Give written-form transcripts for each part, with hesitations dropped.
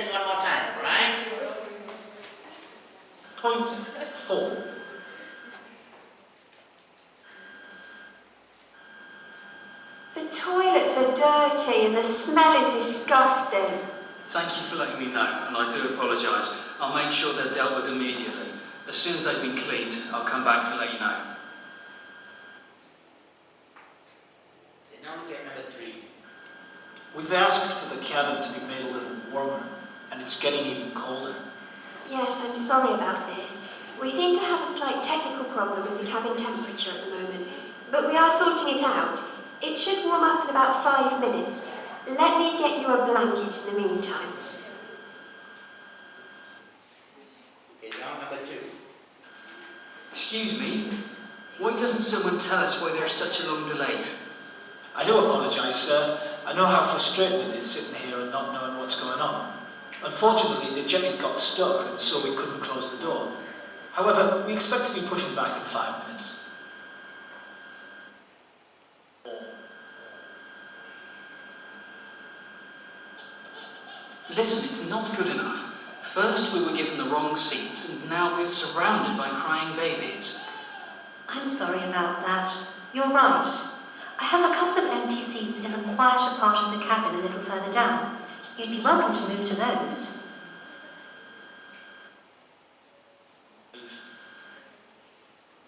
listen one more time, alright? Point 4. The toilets are dirty and the smell is disgusting. Thank you for letting me know, and I do apologise. I'll make sure they're dealt with immediately. As soon as they've been cleaned, I'll come back to let you know. Okay, now we get number 3. We've asked for the cabin to be made a little warmer, and it's getting even colder. Yes, I'm sorry about this. We seem to have a slight technical problem with the cabin temperature at the moment, but we are sorting it out. It should warm up in about 5 minutes. Let me get you a blanket in the meantime. Okay, now number 2. Excuse me, why doesn't someone tell us why there's such a long delay? I do apologise, sir. I know how frustrating it is sitting here and not knowing what's going on. Unfortunately, the jetty got stuck, and so we couldn't close the door. However, we expect to be pushing back in 5 minutes. Listen, it's not good enough. First we were given the wrong seats, and now we're surrounded by crying babies. I'm sorry about that. You're right. I have a couple of empty seats in the quieter part of the cabin a little further down. You'd be welcome to move to those.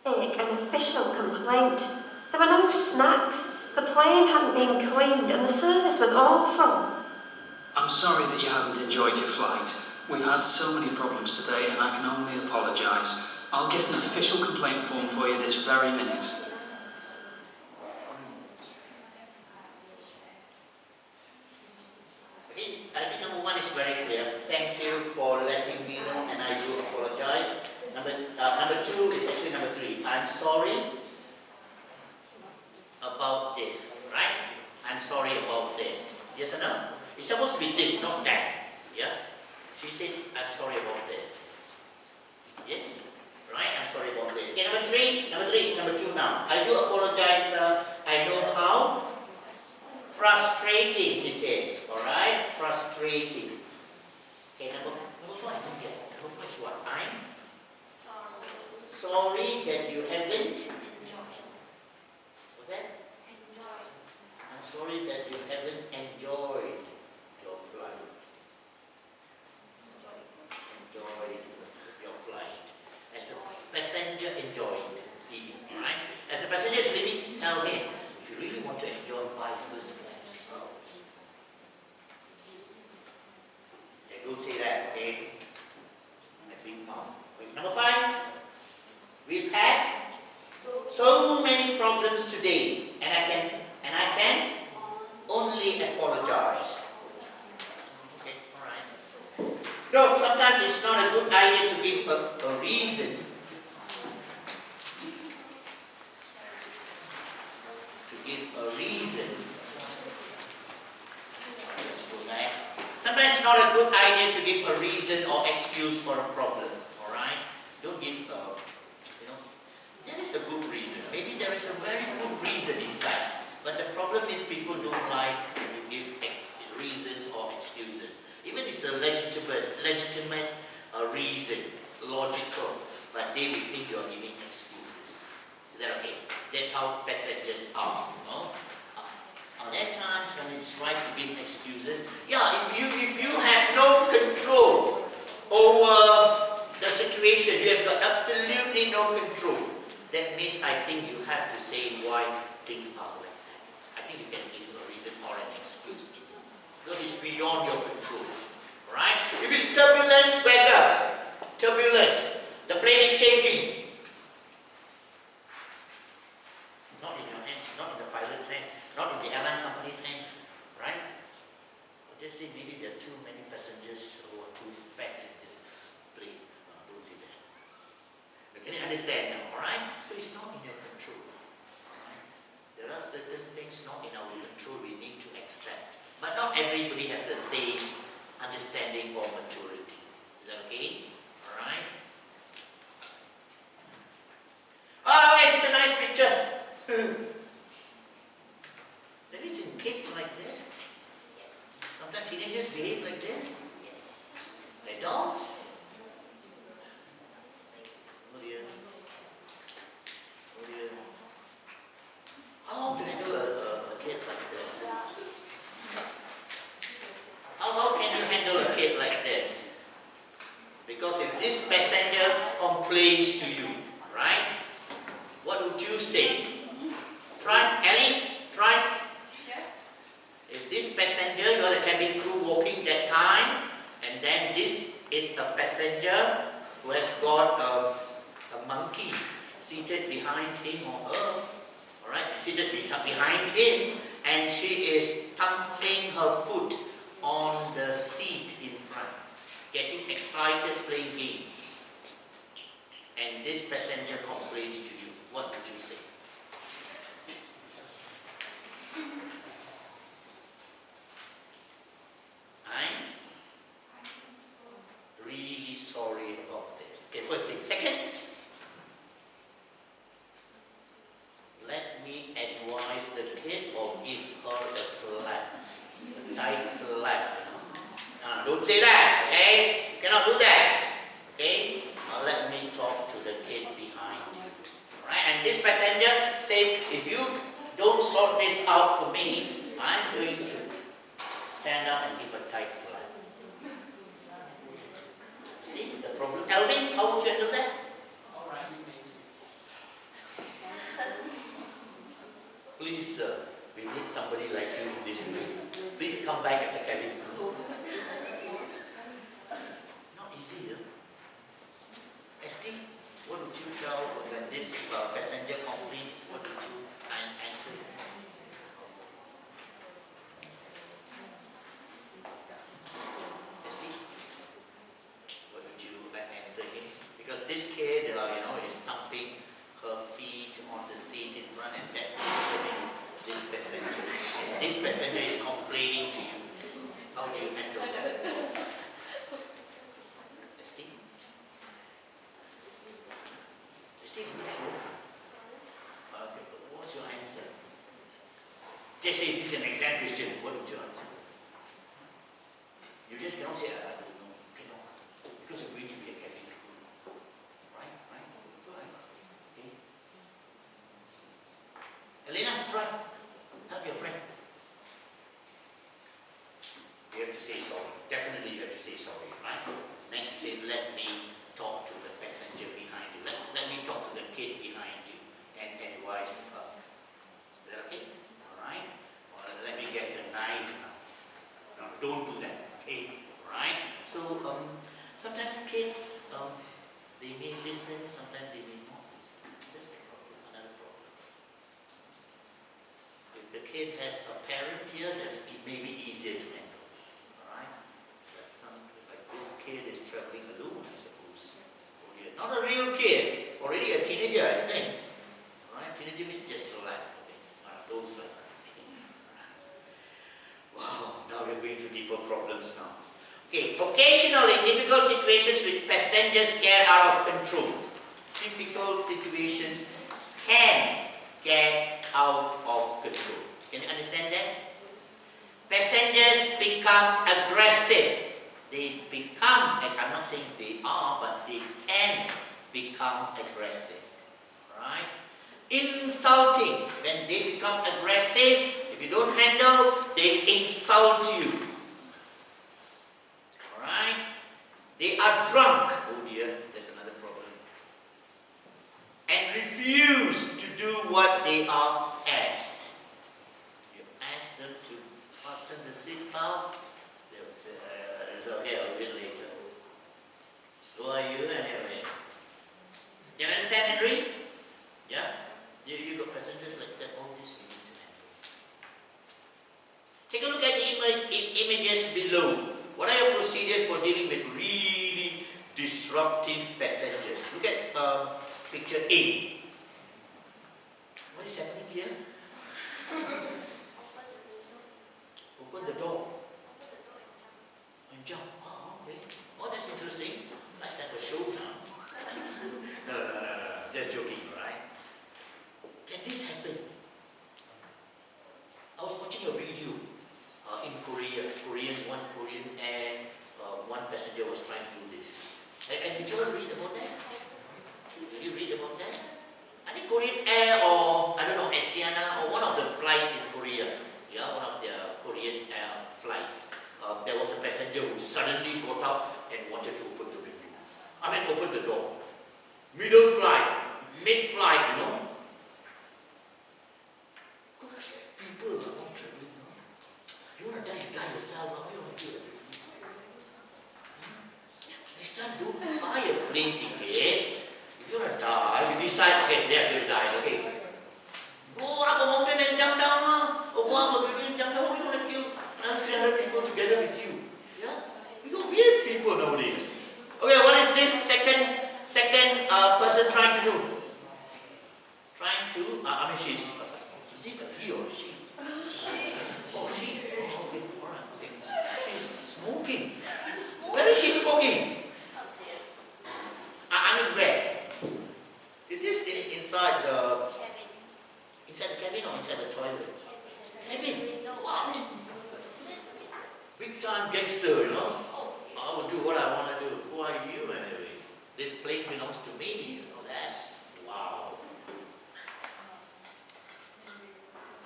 An official complaint. There were no snacks. The plane hadn't been cleaned and the service was awful. I'm sorry that you haven't enjoyed your flight. We've had so many problems today, and I can only apologise. I'll get an official complaint form for you this very minute. I think number 1 is very clear. Thank you for letting me know, and I do apologise. Number 2 is actually number 3. I'm sorry about this, right? I'm sorry about this. Yes or no? It's supposed to be this, not that. Yeah? She said, I'm sorry about this. Yes? Right? I'm sorry about this. Okay, number 3 is number 2 now. I do apologize, sir. I know how frustrating it is. Alright? Frustrating. Okay, number 4, I don't get it. Number 4 is what? I'm sorry that you haven't. What's that? I'm sorry that you haven't enjoyed your flight. Enjoyed your flight. As the passenger enjoyed eating, right? As the passenger is leaving, tell him, if you really want to enjoy, buy first class. Okay, don't say that, okay? I think number 5. We've had so many problems today, and I can only apologize. Okay, alright. No, sometimes it's not a good idea to give a reason. Let's go back. Sometimes it's not a good idea to give a reason or excuse for a problem. Alright? Don't give there is a good reason. Maybe there is a very good reason, in fact. But the problem is people don't like when you give reasons or excuses. Even it's a legitimate reason, logical, but they will think you are giving excuses. Is that okay? That's how passengers are, you know? Are there times when it's right to give excuses? Yeah, if you have no control over the situation, you have got absolutely no control. That means I think you have to say why things are like that. I think you can give a reason or an excuse. Because it's beyond your control. Right? If it's turbulence, weather, turbulence, the plane is shaking. Not in your hands, not in the pilot's hands, not in the airline company's hands. Right? But just say maybe there are too many passengers who are too fat in this plane. Don't say that. Can you understand now, alright? So it's not in your control. Alright? There are certain things not in our control we need to accept. But not everybody has the same understanding or maturity. Is that okay? Alright? Alright, it's a nice picture. Have you seen kids like this? Yes. Sometimes teenagers behave like this? Yes. this passenger complains to you, right? What would you say? Try, Ellie, try. If this passenger, you are the cabin crew walking that time, and then this is a passenger who has got a monkey seated behind him or her, alright, seated behind him, and she is thumping her foot on the seat in front, getting excited playing games. And this passenger complains to you. What would you say? I'm really sorry about this. Okay, first thing. Second, let me advise the kid or give her a slap. A tight slap, you know. Don't say that, okay? You cannot do that. Okay? Now let me talk to the kid behind you. Alright? And this passenger says, if you don't sort this out for me, I'm going to stand up and give a tight slap. See the problem? Alvin, how would you handle that? Alright, you may. Please, sir, we need somebody like you in this way. Please come back as a cabin crew. Not easy, huh? Esti, what would you tell when this passenger complains? What would you answer? Esti, what would you answer him? Because this kid, you know, is thumping her feet on the seat in front, and that's disturbing this passenger. And this passenger is complaining to you. How do you handle that? Esti? Esti, what's your answer? Just say this is an exam question. What would you answer? You just cannot say, I don't know. Cannot. Because you're going to be a cabin crew. Right? Okay. Elena, try. Help your friend. You have to say sorry. Definitely you have to say sorry, right? Next you say, let me talk to the passenger behind you. Let me talk to the kid behind you and advise her. Is that okay? Alright? Or let me get the knife now. No, don't do that. Okay? Alright? So sometimes kids they may listen, sometimes they may not listen. That's the problem, another problem. If the kid has a parent here, it may be easier to handle. Alright? But like this kid is traveling alone, I suppose. Not a real kid, already a teenager, I think. Alright? Teenager means just slap. Okay? Don't slap. Wow, now we're going to deeper problems now. Okay, occasionally difficult situations with passengers get out of control. Difficult situations can get out of control. Can you understand that? Passengers become aggressive. They become, I'm not saying they are, but they can become aggressive. Alright? Insulting. When they become aggressive, if you don't handle, they insult you. Alright? They are drunk. Oh dear, there's another problem. And refuse to do what they are asked. You ask them to fasten the seatbelt, they'll say, it's okay, I'll do it later. Who are you anyway? Do you understand, Henry? Yeah? You got passengers like that, all this we need to handle. Take a look at the images below. What are your procedures for dealing with really disruptive passengers? Look at picture A. What is happening here? Open the door. And jump. Oh, okay. Oh, that's interesting. Let's have a show now. No. Just joking, right? Can this happen? I was watching a video in Korea. One passenger was trying to do this. And did you all read about that? Did you read about that? I think Korean Air or, I don't know, Asiana or one of the flights in Korea. Yeah, one of the Korean Air flights. There was a passenger who suddenly got up and wanted to open the window. I mean, open the door. Middle flight, mid-flight, you know. Gosh, people are not traveling. You want to die, you die yourself. How you want to kill people? Next time, don't buy a plane ticket. If you want to die, you decide, okay, today I'm going to die, okay. Go up a mountain and jump down, or go up a building and jump down. Why you want to kill 300 people together with you? Yeah? We got weird people nowadays. Okay, what is this second person trying to do? Trying to, I mean, she's, is it a he or she? Oh, she. Oh, okay, all right. Okay. She's smoking. Where is she smoking? I mean, where? Is this inside the cabin or inside the toilet? Cabin. Wow. Big time gangster, you know. I will do what I want to do. Who are you anyway? This plane belongs to me, you know that? Wow.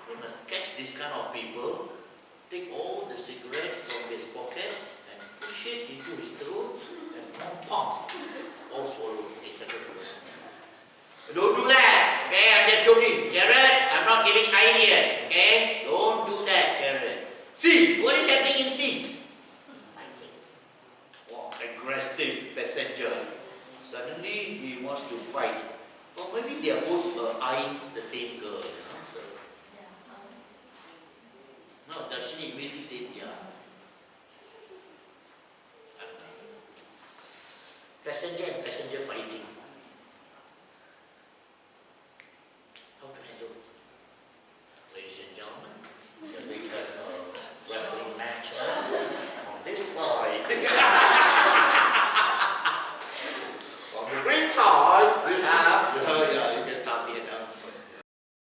They must catch this kind of people, take all the cigarette from his pocket and push it into his throat and pump. All swallowed. They settle. Don't do that, okay? I'm just joking. Jared, I'm not giving ideas, okay? Don't do that, Jared. See, what is happening in C? Wow, aggressive passenger. Suddenly he wants to fight. Or maybe they are both eyeing the same girl, you know? So. No, Darshini really said, yeah. Passenger and passenger fighting. How to handle? Ladies and gentlemen, we have a wrestling match on this side.